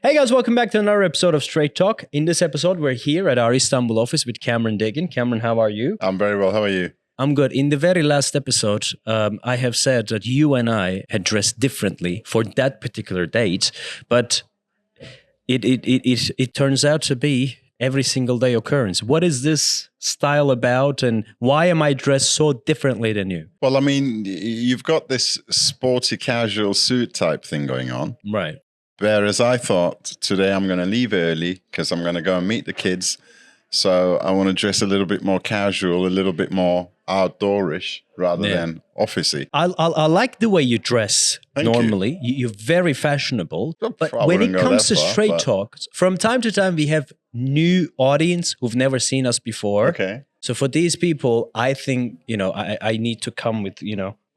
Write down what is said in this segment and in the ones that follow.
Hey guys, welcome back to another episode of Straight Talk. In this episode, we're here at our Istanbul office with Cameron Dagan. Cameron, how are you? I'm very well. How are you? I'm good. In the very last episode, I have said that you and I had dressed differently for that particular date, but it turns out to be every single day occurrence. What is this style about, and why am I dressed so differently than you? Well, I mean, you've got this sporty casual suit type thing going on. Right. Whereas I thought today I'm going to leave early because I'm going to go and meet the kids. So I want to dress a little bit more casual, a little bit more outdoorish rather than officey. I like the way you dress Thank normally. You're very fashionable. But I when wouldn't it go comes that to far, straight but- talk, from time to time we have new audience who've never seen us before. Okay. So for these people, I think, I need to come with,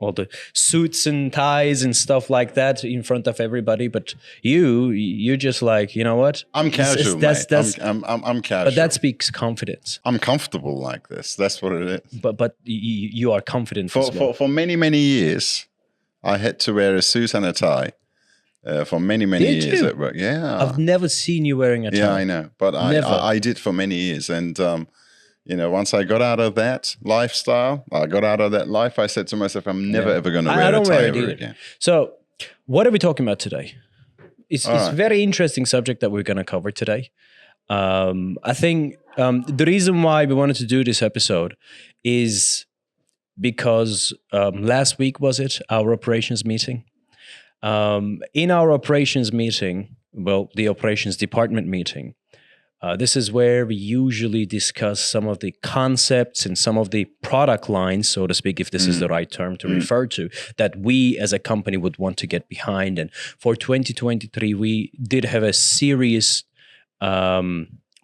all the suits and ties and stuff like that in front of everybody. But you're just like, you know what? I'm casual, mate. I'm casual. But that speaks confidence. I'm comfortable like this. That's what it is. But you are confident as well. For many, many years, I had to wear a suit and a tie. For many Did years you? at work. Yeah. I've never seen you wearing a tie. Yeah, I know. But I did for many years. And, once I got out of that lifestyle, I said to myself, I'm never, ever going to wear a tie ever again. So what are we talking about today? It's a very interesting subject that we're going to cover today. I think the reason why we wanted to do this episode is because last week, was it, our operations meeting? In our operations meeting, the operations department meeting, this is where we usually discuss some of the concepts and some of the product lines, so to speak, if this is the right term to refer to, that we as a company would want to get behind. And for 2023, we did have a serious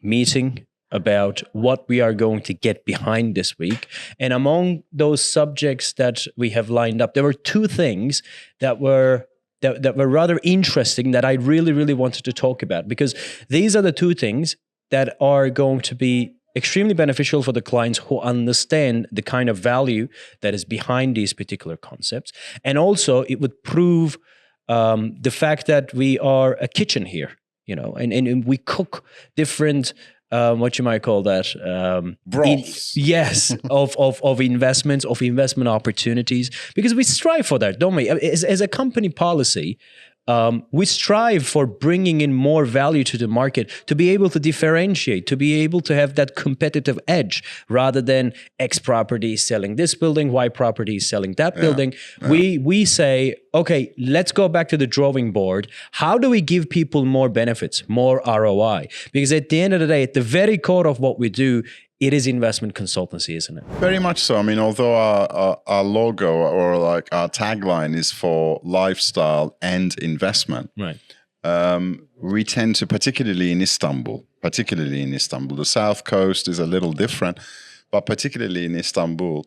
meeting about what we are going to get behind this week. And among those subjects that we have lined up, there were two things that were rather interesting that I really, really wanted to talk about, because these are the two things that are going to be extremely beneficial for the clients who understand the kind of value that is behind these particular concepts. And also it would prove the fact that we are a kitchen here, and we cook different what you might call that, broths. Yes, of investments, of investment opportunities, because we strive for that, don't we? As a company policy, we strive for bringing in more value to the market, to be able to differentiate, to be able to have that competitive edge, rather than X property is selling this building, Y property is selling that building. We say, okay, let's go back to the drawing board. How do we give people more benefits, more ROI? Because at the end of the day, at the very core of what we do, it is investment consultancy, isn't it? Very much so. I mean, although our logo or like our tagline is for lifestyle and investment, right? We tend to, particularly in Istanbul, the South Coast is a little different, but particularly in Istanbul,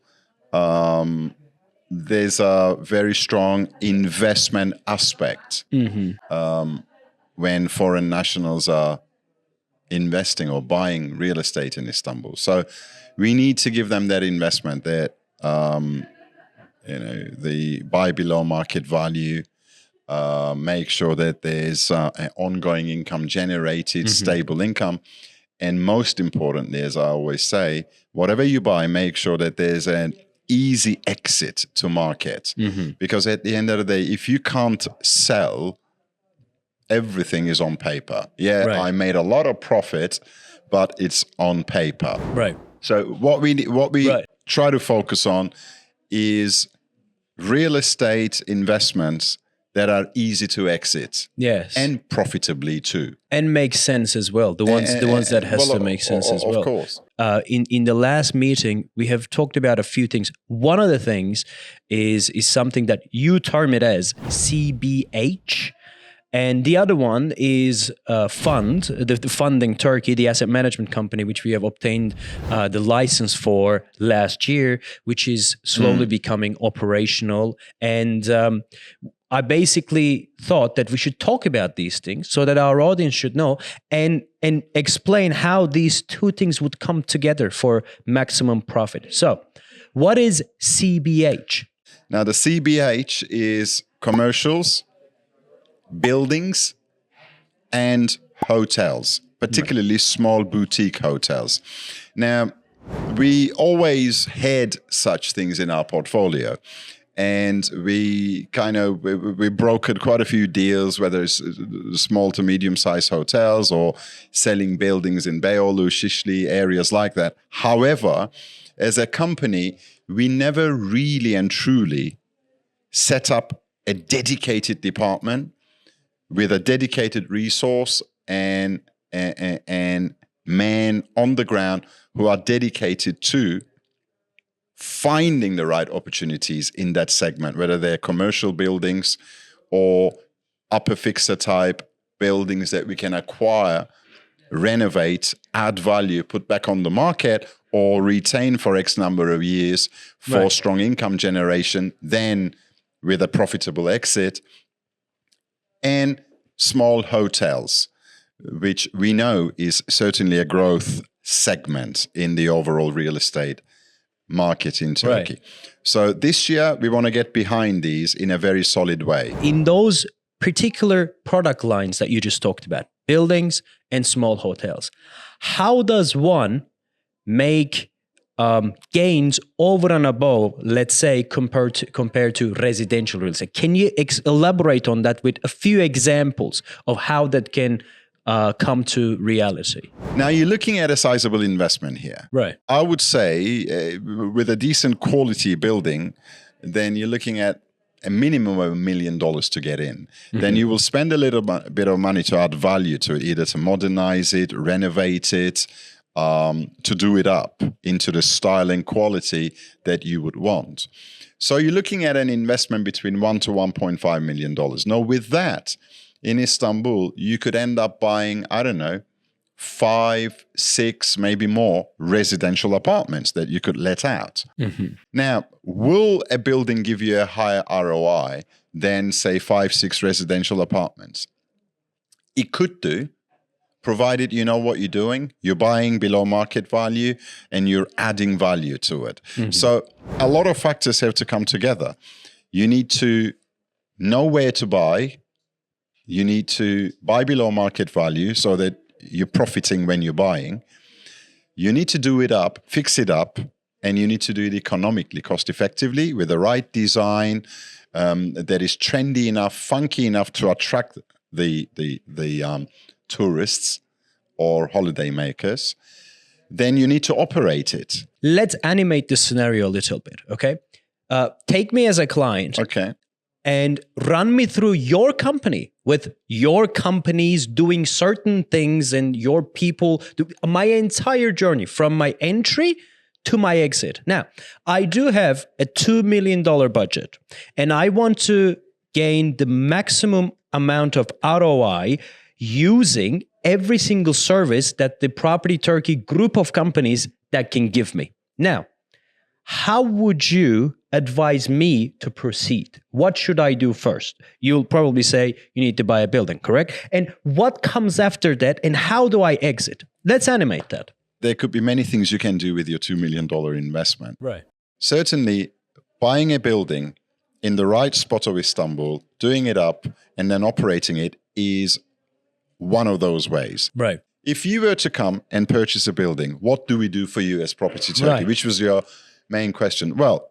there's a very strong investment aspect when foreign nationals are investing or buying real estate in Istanbul. So we need to give them that investment, that the buy below market value, make sure that there's an ongoing income generated, stable income. And most importantly, as I always say, whatever you buy, make sure that there's an easy exit to market. Because at the end of the day, if you can't sell, everything is on paper. Yeah, right. I made a lot of profit, but it's on paper. Right. So what we try to focus on is real estate investments that are easy to exit. Yes. And profitably too. And make sense as well. The ones that has to make sense as well. Of course. In the last meeting, we have talked about a few things. One of the things is something that you term it as CBH. And the other one is the Funding Turkey, the asset management company, which we have obtained the license for last year, which is slowly becoming operational. And I basically thought that we should talk about these things so that our audience should know and explain how these two things would come together for maximum profit. So what is CBH? Now, the CBH is commercials, buildings, and hotels, particularly small boutique hotels. Now, we always had such things in our portfolio. And we brokered quite a few deals, whether it's small to medium-sized hotels or selling buildings in Beyoğlu, Şişli, areas like that. However, as a company, we never really and truly set up a dedicated department with a dedicated resource and man on the ground who are dedicated to finding the right opportunities in that segment, whether they're commercial buildings or upper fixer type buildings that we can acquire, renovate, add value, put back on the market, or retain for X number of years for strong income generation, then with a profitable exit. And small hotels, which we know is certainly a growth segment in the overall real estate market in Turkey. Right. So this year, we want to get behind these in a very solid way. In those particular product lines that you just talked about, buildings and small hotels, how does one make gains over and above, let's say, compared to residential real estate? Can you elaborate on that with a few examples of how that can come to reality? Now, you're looking at a sizable investment here. Right. I would say with a decent quality building, then you're looking at a minimum of $1 million to get in. Mm-hmm. Then you will spend a little bit of money to add value to it, either to modernize it, renovate it, to do it up into the style and quality that you would want. So you're looking at an investment between $1 to $1.5 million. Now, with that, in Istanbul, you could end up buying, 5, 6, maybe more residential apartments that you could let out. Mm-hmm. Now, will a building give you a higher ROI than, say, 5, 6 residential apartments? It could do, provided you know what you're doing. You're buying below market value and you're adding value to it. Mm-hmm. So a lot of factors have to come together. You need to know where to buy. You need to buy below market value so that you're profiting when you're buying. You need to do it up, fix it up, and you need to do it economically, cost effectively, with the right design that is trendy enough, funky enough to attract the tourists or holiday makers. Then you need to operate it. Let's animate this scenario a little bit, okay? Take me as a client. Okay. And run me through your company with your companies doing certain things and your people, my entire journey from my entry to my exit. Now, I do have a $2 million budget and I want to gain the maximum amount of ROI using every single service that the Property Turkey group of companies that can give me. Now, how would you advise me to proceed? What should I do first? You'll probably say you need to buy a building, correct? And what comes after that and how do I exit? Let's animate that. There could be many things you can do with your $2 million investment. Right. Certainly, buying a building in the right spot of Istanbul, doing it up, and then operating it is one of those ways. Right. If you were to come and purchase a building, what do we do for you as Property Turkey? Right. Which was your main question. Well,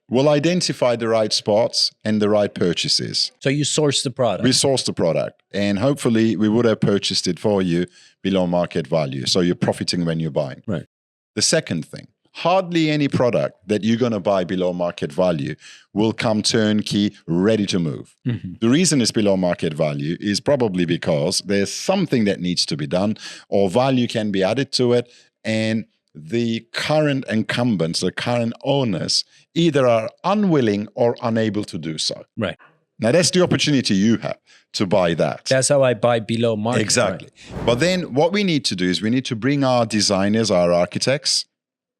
we'll identify the right spots and the right purchases. So you source the product. We source the product. And hopefully we would have purchased it for you below market value. So you're profiting when you're buying. Right. The second thing, hardly any product that you're going to buy below market value will come turnkey, ready to move. Mm-hmm. The reason it's below market value is probably because there's something that needs to be done or value can be added to it. And the current incumbents, the current owners, either are unwilling or unable to do so. Right. Now, that's the opportunity you have to buy that. That's how I buy below market. Exactly. Right. But then what we need to do is we need to bring our designers, our architects,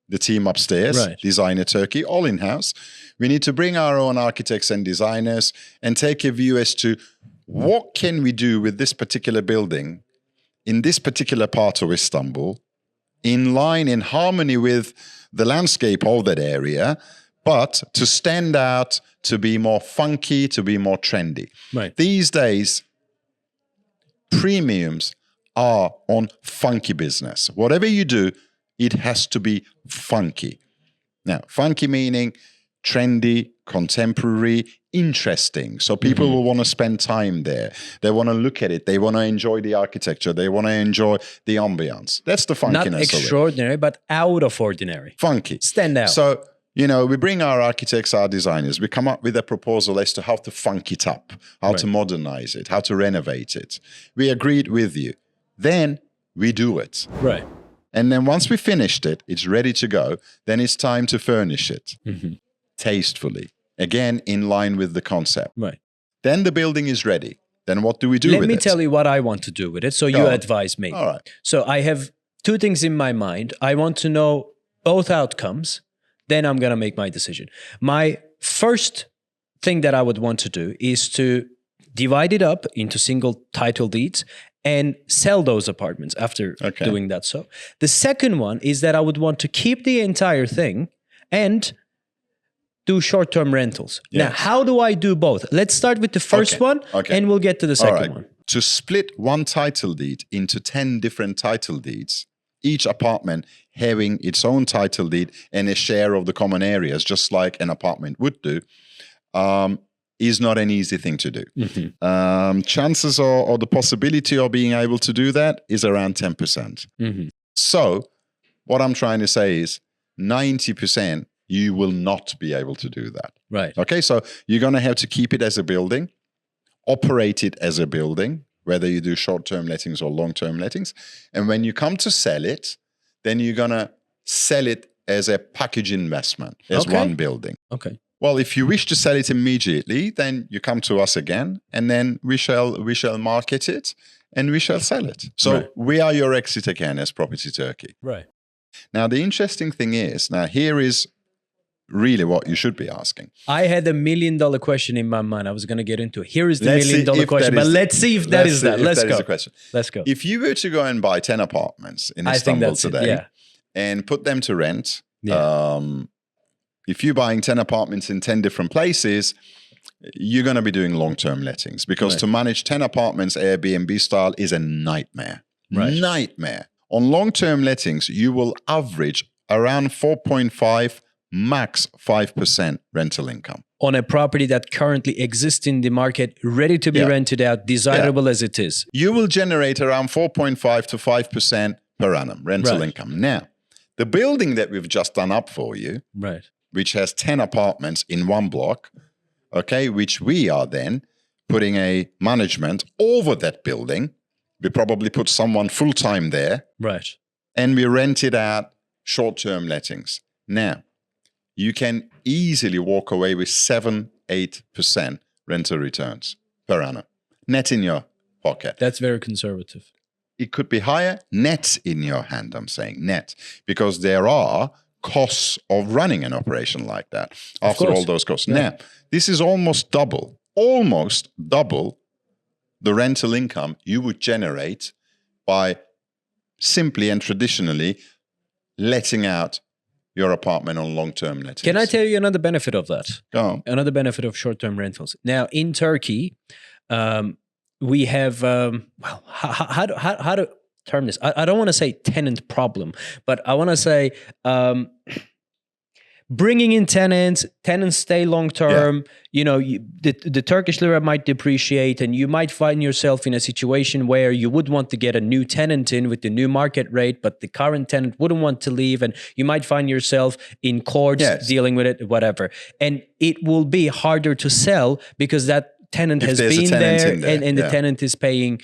the team upstairs, right. Designer Turkey, all in-house. We need to bring our own architects and designers and take a view as to what can we do with this particular building in this particular part of Istanbul, in line, in harmony with the landscape of that area, but to stand out, to be more funky, to be more trendy. Right. These days, premiums are on funky business. Whatever you do, it has to be funky. Now, funky meaning trendy, contemporary, interesting. So people will want to spend time there. They want to look at it. They want to enjoy the architecture. They want to enjoy the ambience. That's the funkiness of it. Not extraordinary, but out of ordinary. Funky. Stand out. So, we bring our architects, our designers, we come up with a proposal as to how to funk it up, how to modernize it, how to renovate it. We agreed with you. Then we do it. Right. And then once we finished it, it's ready to go. Then it's time to furnish it tastefully. Again, in line with the concept. Right. Then the building is ready. Then what do we do with it? Let me tell you what I want to do with it. So you advise me. All right. So I have two things in my mind. I want to know both outcomes. Then I'm going to make my decision. My first thing that I would want to do is to divide it up into single title deeds and sell those apartments after doing that. So the second one is that I would want to keep the entire thing and do short-term rentals. Yes. Now, how do I do both? Let's start with the first one and we'll get to the second one. To split one title deed into 10 different title deeds, each apartment having its own title deed and a share of the common areas, just like an apartment would do, is not an easy thing to do. Chances or the possibility of being able to do that is around 10%. So what I'm trying to say is 90% you will not be able to do that. Right. Okay, so you're going to have to keep it as a building, operate it as a building, whether you do short-term lettings or long-term lettings. And when you come to sell it, then you're going to sell it as a package investment, as one building. Okay. Well, if you wish to sell it immediately, then you come to us again, and then we shall market it and we shall sell it. So we are your exit again as Property Turkey. Right. Now, the interesting thing is, here is really what you should be asking. I had $1 million question in my mind. I was going to get into it. Here is the $1 million question, but let's see if that is that. Let's go. Let's go. If you were to go and buy 10 apartments in Istanbul today and put them to rent, if you're buying 10 apartments in 10 different places, you're going to be doing long-term lettings because to manage 10 apartments Airbnb style is a nightmare. Nightmare. On long-term lettings, you will average around 4.5 max 5% rental income. On a property that currently exists in the market, ready to be rented out, desirable as it is. You will generate around 4.5 to 5% per annum rental income. Now, the building that we've just done up for you, which has 10 apartments in one block, which we are then putting a management over that building. We probably put someone full-time there. Right. And we rent it out short-term lettings. Now, you can easily walk away with 7-8% rental returns per annum, net in your pocket. That's very conservative. It could be higher, net in your hand, I'm saying net, because there are costs of running an operation like that after all those costs. Now, this is almost double the rental income you would generate by simply and traditionally letting out your apartment on long-term lettings. Can I tell you another benefit of that? Go on. Another benefit of short-term rentals. Now, in Turkey, we have, how to term this? I don't want to say tenant problem, but I want to say bringing in tenants stay long-term. You know, the Turkish lira might depreciate and you might find yourself in a situation where you would want to get a new tenant in with the new market rate, but the current tenant wouldn't want to leave and you might find yourself in courts dealing with it, whatever. And it will be harder to sell because that tenant has been there and the tenant is paying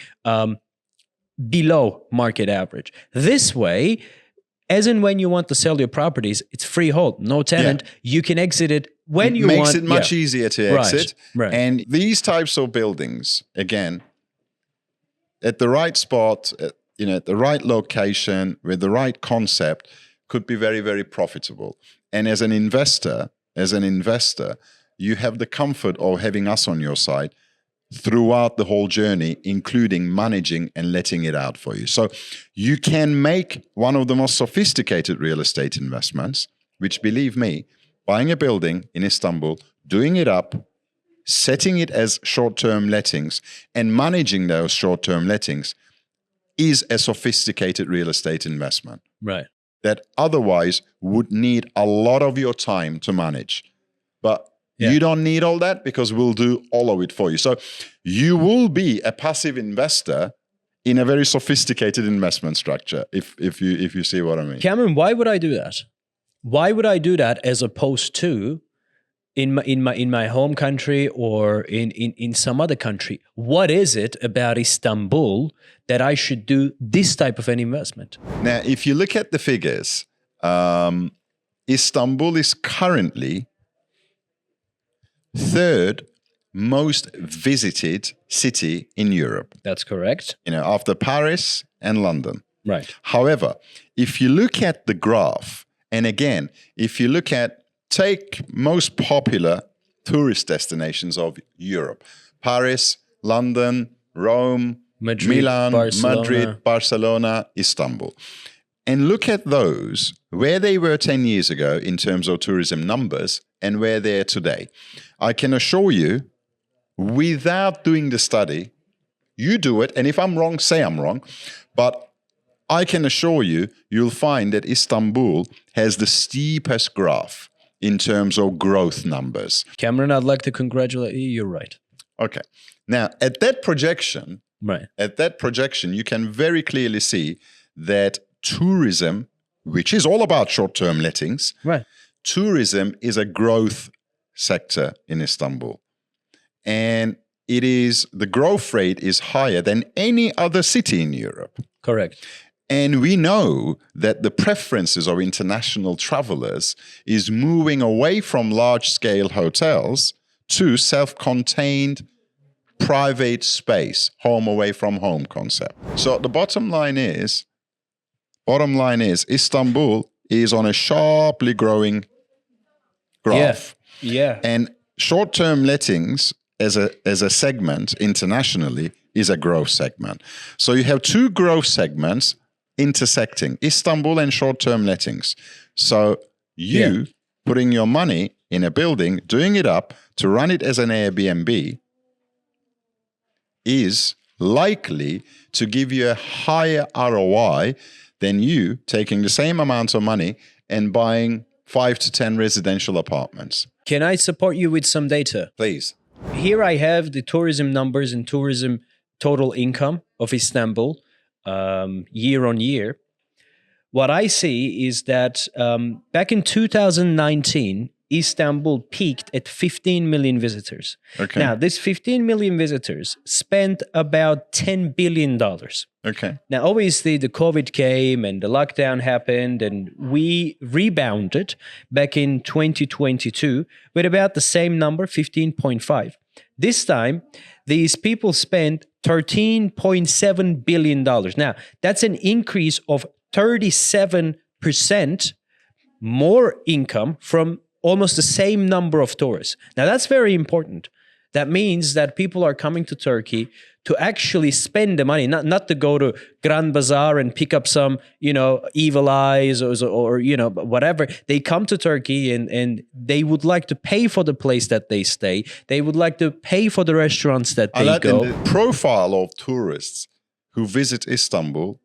below market average. This way, as and when you want to sell your properties, it's freehold, no tenant. You can exit it when you want. Makes it much easier to exit. Right. And these types of buildings, again, at the right spot, at the right location, with the right concept, could be very, very profitable. And as an investor, you have the comfort of having us on your side throughout the whole journey, including managing and letting it out for you. So you can make one of the most sophisticated real estate investments, which, believe me, buying a building in Istanbul, doing it up, setting it as short-term lettings and managing those short-term lettings is a sophisticated real estate investment. Right. That otherwise would need a lot of your time to manage. But you don't need all that because we'll do all of it for you. So you will be a passive investor in a very sophisticated investment structure, if you see what I mean. Cameron, why would I do that? Why would I do that as opposed to in my home country or in some other country? What is it about Istanbul that I should do this type of an investment? Now, if you look at the figures, Istanbul is currently third most visited city in Europe. That's correct. After Paris and London. Right. However, if you look at the graph, and again, if you look at, take most popular tourist destinations of Europe, Paris, London, Rome, Milan, Madrid, Barcelona, Istanbul. And look at those, where they were 10 years ago in terms of tourism numbers and where they are today. I can assure you, without doing the study, you do it, and if I'm wrong, say I'm wrong, but I can assure you, you'll find that Istanbul has the steepest graph in terms of growth numbers. Cameron, I'd like to congratulate you. You're right. Okay. Now, at that projection, you can very clearly see that tourism, which is all about short-term lettings, tourism is a growth sector in Istanbul. And the growth rate is higher than any other city in Europe. Correct. And we know that the preferences of international travelers is moving away from large-scale hotels to self-contained private space, home away from home concept. So the bottom line is Istanbul is on a sharply growing graph. Yeah. And short-term lettings as a segment internationally is a growth segment. So you have two growth segments intersecting, Istanbul and short-term lettings. So you putting your money in a building, doing it up to run it as an Airbnb is likely to give you a higher ROI than you taking the same amount of money and buying 5 to 10 residential apartments. Can I support you with some data? Please. Here I have the tourism numbers and tourism total income of Istanbul year on year. What I see is that back in 2019, Istanbul peaked at 15 million visitors. Okay. Now, this 15 million visitors spent about $10 billion. Okay. Now, obviously, the COVID came and the lockdown happened, and we rebounded back in 2022 with about the same number, 15.5. This time, these people spent $13.7 billion. Now, that's an increase of 37% more income from almost the same number of tourists. Now, that's very important. That means that people are coming to Turkey to actually spend the money, not to go to Grand Bazaar and pick up some, evil eyes or whatever. They come to Turkey and they would like to pay for the place that they stay. They would like to pay for the restaurants that they go. The profile of tourists who visit Istanbul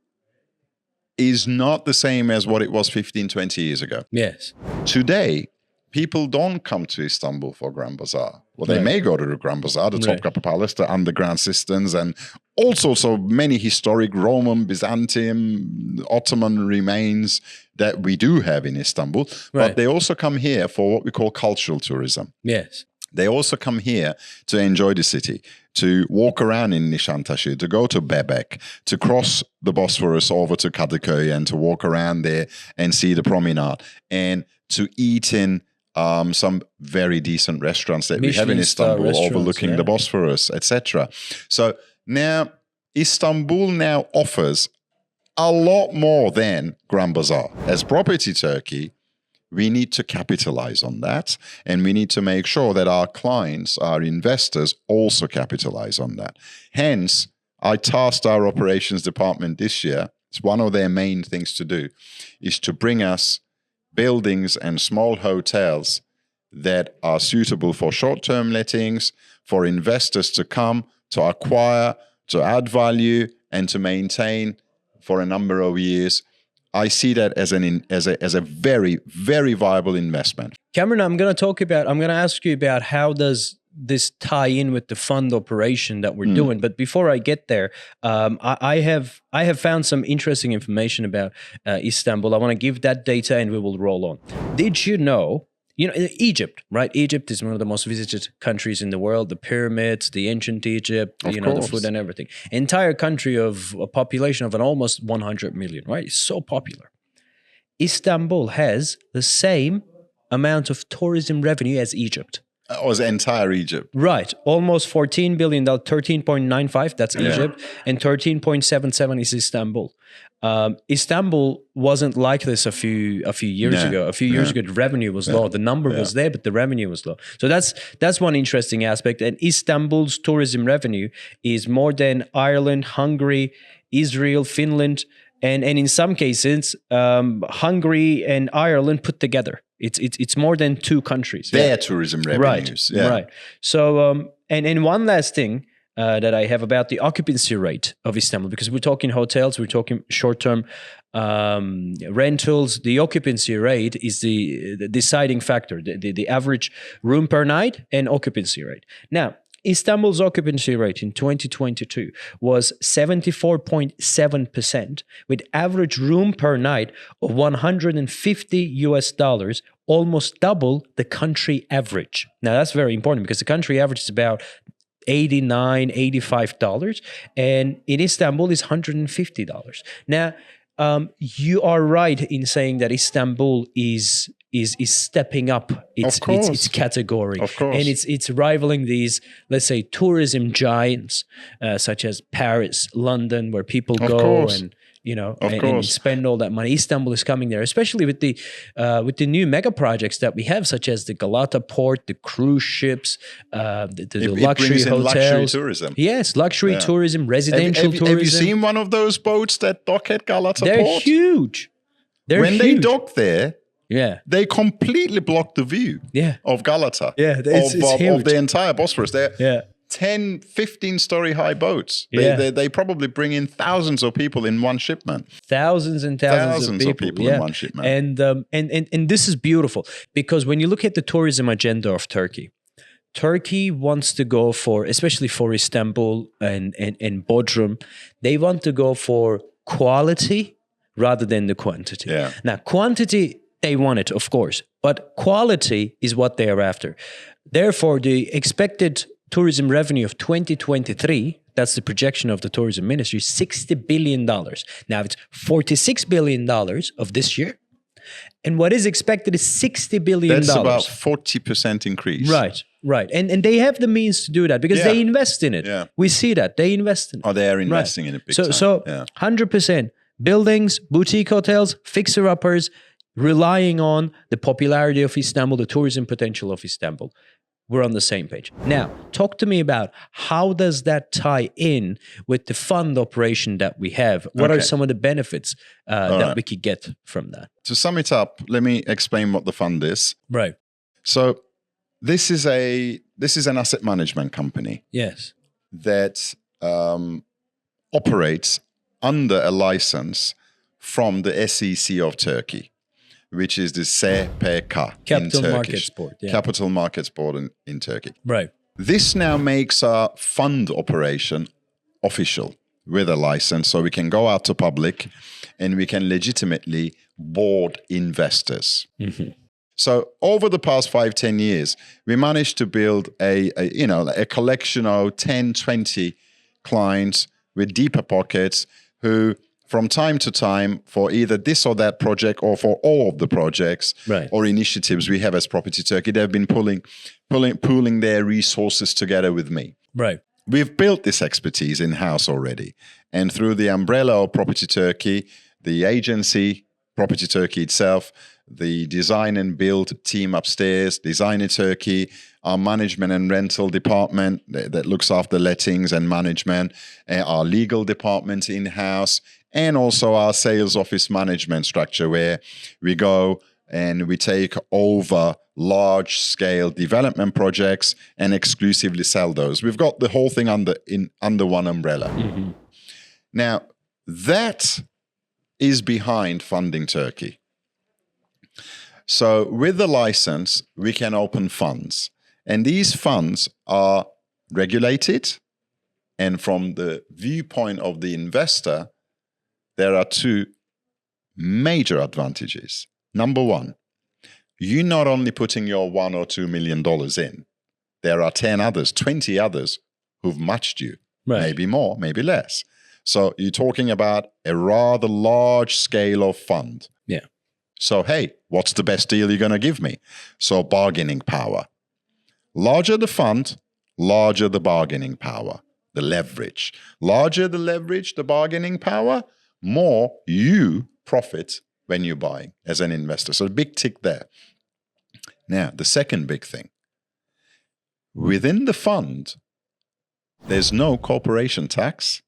is not the same as what it was 15, 20 years ago. Yes. Today, people don't come to Istanbul for Grand Bazaar. Well, they may go to the Grand Bazaar, the Topkapı Palace, the underground cisterns, and all sorts of many historic Roman, Byzantium, Ottoman remains that we do have in Istanbul. But they also come here for what we call cultural tourism. Yes. They also come here to enjoy the city, to walk around in Nişantaşı, to go to Bebek, to cross the Bosphorus over to Kadıköy and to walk around there and see the promenade, and to eat in some very decent restaurants that we have in Istanbul overlooking the Bosphorus, etc. So now Istanbul now offers a lot more than Grand Bazaar. As Property Turkey, we need to capitalize on that, and we need to make sure that our clients, our investors also capitalize on that. Hence, I tasked our operations department this year, it's one of their main things to do, is to bring us buildings and small hotels that are suitable for short-term lettings, for investors to come, to acquire, to add value, and to maintain for a number of years. I see that as a very, very viable investment. Cameron, I'm going to ask you about how does this tie in with the fund operation that we're doing. But before I get there, I have found some interesting information about Istanbul. I want to give that data and we will roll on. Did you know, Egypt, right? Egypt is one of the most visited countries in the world. The pyramids, the ancient Egypt, the food and everything. Entire country of a population of an almost 100 million, right? It's so popular. Istanbul has the same amount of tourism revenue as Egypt. Was entire Egypt. Right. Almost $14 billion, 13.95, that's Egypt, and 13.77 is Istanbul. Istanbul wasn't like this a few years ago. A few years ago, the revenue was low. The number was there, but the revenue was low. So that's one interesting aspect. And Istanbul's tourism revenue is more than Ireland, Hungary, Israel, Finland, and in some cases, Hungary and Ireland put together. It's more than two countries. Their tourism revenues. Right. So and one last thing that I have about the occupancy rate of Istanbul, because we're talking hotels, we're talking short-term rentals. The occupancy rate is the deciding factor, the average room per night and occupancy rate. Now, Istanbul's occupancy rate in 2022 was 74.7%, with average room per night of $150, almost double the country average. Now, that's very important because the country average is about $89, $85, and in Istanbul is $150. Now, you are right in saying that Istanbul is stepping up its category, and it's rivaling these, let's say, tourism giants such as Paris, London, where people go and and spend all that money. Istanbul is coming there, especially with the new mega projects that we have, such as the Galata port, the cruise ships, the luxury hotels, luxury tourism. Yes, luxury tourism, residential tourism. Have you seen one of those boats that dock at Galata port? They're huge. When they dock there, they completely block the view of Galata. It's huge. Of the entire Bosphorus. They're 10, 15-story high boats. They probably bring in thousands of people in one shipment. Thousands and thousands of people in one shipment. And this is beautiful because when you look at the tourism agenda of Turkey wants to go for, especially for Istanbul and Bodrum, they want to go for quality rather than the quantity. Now, quantity, they want it, of course, but quality is what they are after. Therefore, the expected tourism revenue of 2023, that's the projection of the tourism ministry, $60 billion. Now, it's $46 billion of this year. And what is expected is $60 billion. That's about 40% increase. Right. And they have the means to do that because they invest in it. We see that. They invest in it. Oh, they are investing in it big time. So 100%. Buildings, boutique hotels, fixer-uppers, relying on the popularity of Istanbul, the tourism potential of Istanbul. We're on the same page. Now, talk to me about how does that tie in with the fund operation that we have? What are some of the benefits that we could get from that? To sum it up, let me explain what the fund is. Right. So this is an asset management company. Yes. That operates under a license from the SEC of Turkey, which is the SPK Capital Markets Board. Capital Markets Board in Turkey. Right. This now makes our fund operation official with a license, so we can go out to public and we can legitimately board investors. Mm-hmm. So over the past 5-10 years, we managed to build a collection of 10, 20 clients with deeper pockets who, from time to time, for either this or that project or for all of the projects or initiatives we have as Property Turkey, they've been pooling their resources together with me. Right. We've built this expertise in-house already. And through the umbrella of Property Turkey, the agency, Property Turkey itself, the design and build team upstairs, Designer Turkey, our management and rental department that looks after lettings and management, our legal department in-house, and also our sales office management structure where we go and we take over large-scale development projects and exclusively sell those. We've got the whole thing under one umbrella. Mm-hmm. Now, that is behind Funding Turkey. So with the license, we can open funds. And these funds are regulated. And from the viewpoint of the investor, there are two major advantages. Number one, you're not only putting your $1 or $2 million in, there are 10 others, 20 others who've matched you, right. Maybe more, maybe less. So you're talking about a rather large scale of fund. Yeah. So, hey, what's the best deal you're going to give me? So bargaining power. Larger the fund, larger the bargaining power, the leverage. Larger the leverage, the bargaining power, more you profit when you're buying as an investor. So a big tick there. Now, the second big thing. Within the fund, there's no corporation tax,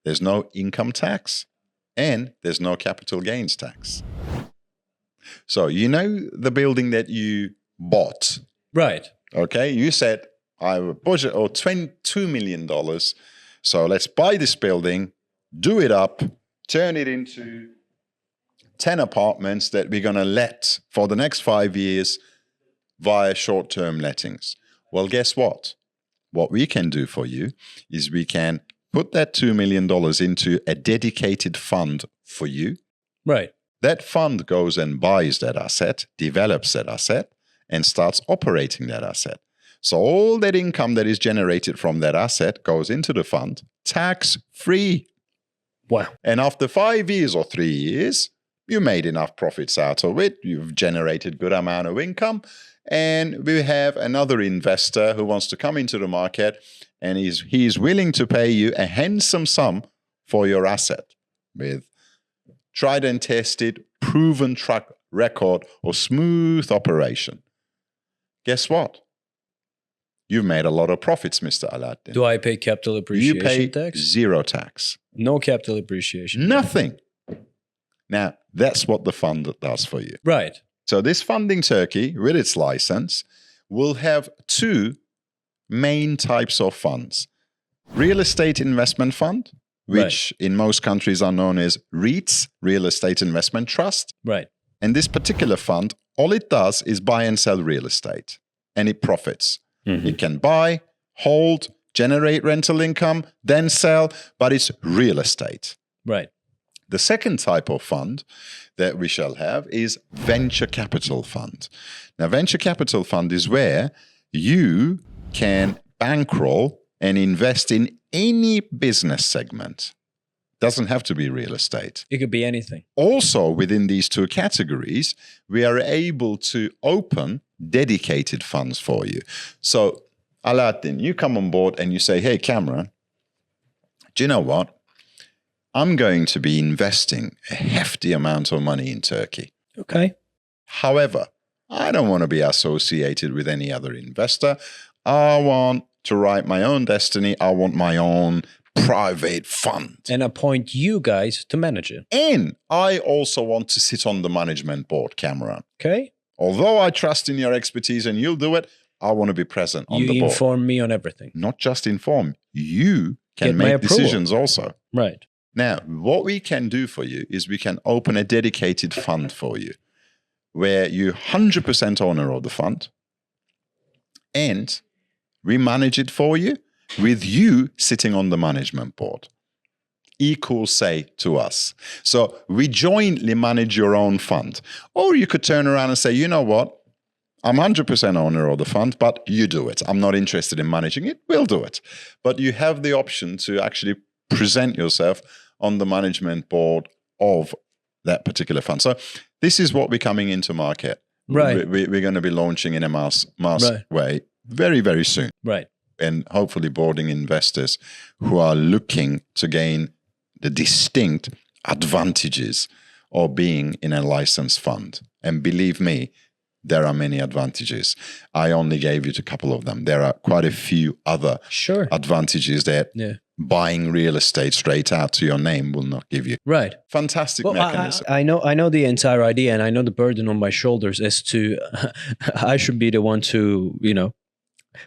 there's no income tax, and there's no capital gains tax. So you know the building that you bought. Right. Okay, you said, I have a budget of $22 million. So let's buy this building, do it up, turn it into 10 apartments that we're going to let for the next 5 years via short-term lettings. Well, guess what? What we can do for you is we can put that $2 million into a dedicated fund for you. Right. That fund goes and buys that asset, develops that asset, and starts operating that asset. So all that income that is generated from that asset goes into the fund, tax-free. Wow. And after 5 years or 3 years, you made enough profits out of it. You've generated good amount of income. And we have another investor who wants to come into the market, and he's willing to pay you a handsome sum for your asset with tried and tested, proven track record of smooth operation. Guess what? You've made a lot of profits, Mr. Alaaddin. Do I pay capital appreciation tax? You pay zero tax. No capital appreciation. Nothing. Now, that's what the fund does for you. Right. So this Funding Turkey, with its license, will have two main types of funds. Real estate investment fund, which in most countries are known as REITs, Real Estate Investment Trust. Right. And this particular fund, all it does is buy and sell real estate, and it profits. Mm-hmm. It can buy, hold, generate rental income, then sell, but it's real estate. Right. The second type of fund that we shall have is venture capital fund. Now, venture capital fund is where you can bankroll and invest in any business segment. Doesn't have to be real estate. It could be anything. Also, within these two categories, we are able to open dedicated funds for you. So, Alaaddin, you come on board and you say, hey, Cameron, do you know what? I'm going to be investing a hefty amount of money in Turkey. Okay. However, I don't want to be associated with any other investor. I want to write my own destiny. I want my own private fund. And appoint you guys to manage it. And I also want to sit on the management board, Cameron. Okay. Although I trust in your expertise and you'll do it, I want to be present on the board. You inform me on everything. Not just inform. You can make decisions also. Right. Now, what we can do for you is we can open a dedicated fund for you where you're 100% owner of the fund and we manage it for you with you sitting on the management board. Equal say to us. So we jointly manage your own fund. Or you could turn around and say, you know what? I'm 100% owner of the fund, but you do it. I'm not interested in managing it. We'll do it. But you have the option to actually present yourself on the management board of that particular fund. So this is what we're coming into market. Right. We're going to be launching in a mass right. way very, very soon. Right. And hopefully boarding investors who are looking to gain the distinct advantages of being in a licensed fund. And believe me, there are many advantages. I only gave you a couple of them. There are quite a few other advantages that buying real estate straight out to your name will not give you. Right. Fantastic mechanism. I know the entire idea, and I know the burden on my shoulders as to I should be the one to,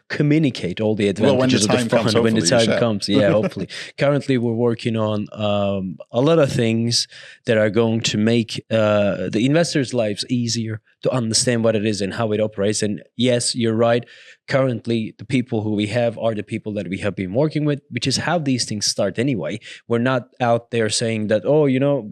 communicate all the advantages of the fund when the time comes. Yeah, hopefully. Currently, we're working on a lot of things that are going to make the investors' lives easier to understand what it is and how it operates. And yes, you're right. Currently, the people who we have are the people that we have been working with, which is how these things start anyway. We're not out there saying that,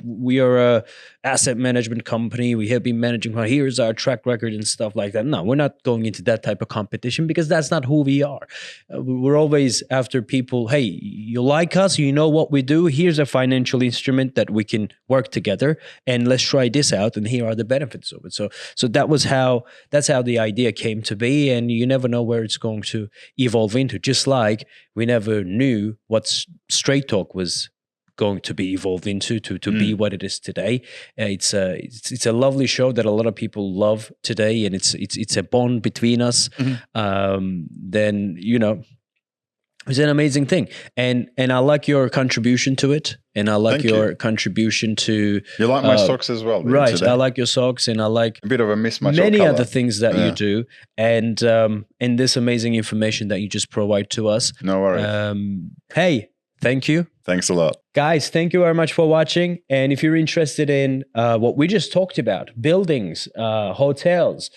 we are a asset management company. We have been managing. Here's our track record and stuff like that. No, we're not going into that type of competition because that's not who we are. We're always after people, hey, you like us, you know what we do. Here's a financial instrument that we can work together and let's try this out. And here are the benefits of it. So that's how the idea came to be. And you never know where it's going to evolve into. Just like we never knew what Straight Talk was going to be evolved into to be what it is today. It's a lovely show that a lot of people love today, and it's a bond between us. Then it's an amazing thing, and I like your contribution to it, and I like your contribution to. You like my socks as well, right? Today. I like your socks, and I like a bit of a mismatch. Many other things that you do, and this amazing information that you just provide to us. No worries. Hey, thank you. Thanks a lot. Guys, thank you very much for watching. And if you're interested in what we just talked about, buildings, hotels,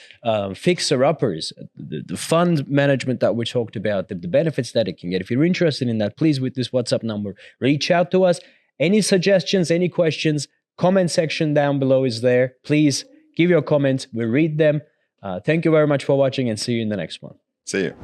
fixer-uppers, the fund management that we talked about, the benefits that it can get, if you're interested in that, please, with this WhatsApp number, reach out to us. Any suggestions, any questions, comment section down below is there. Please give your comments. We read them. Thank you very much for watching, and see you in the next one. See you.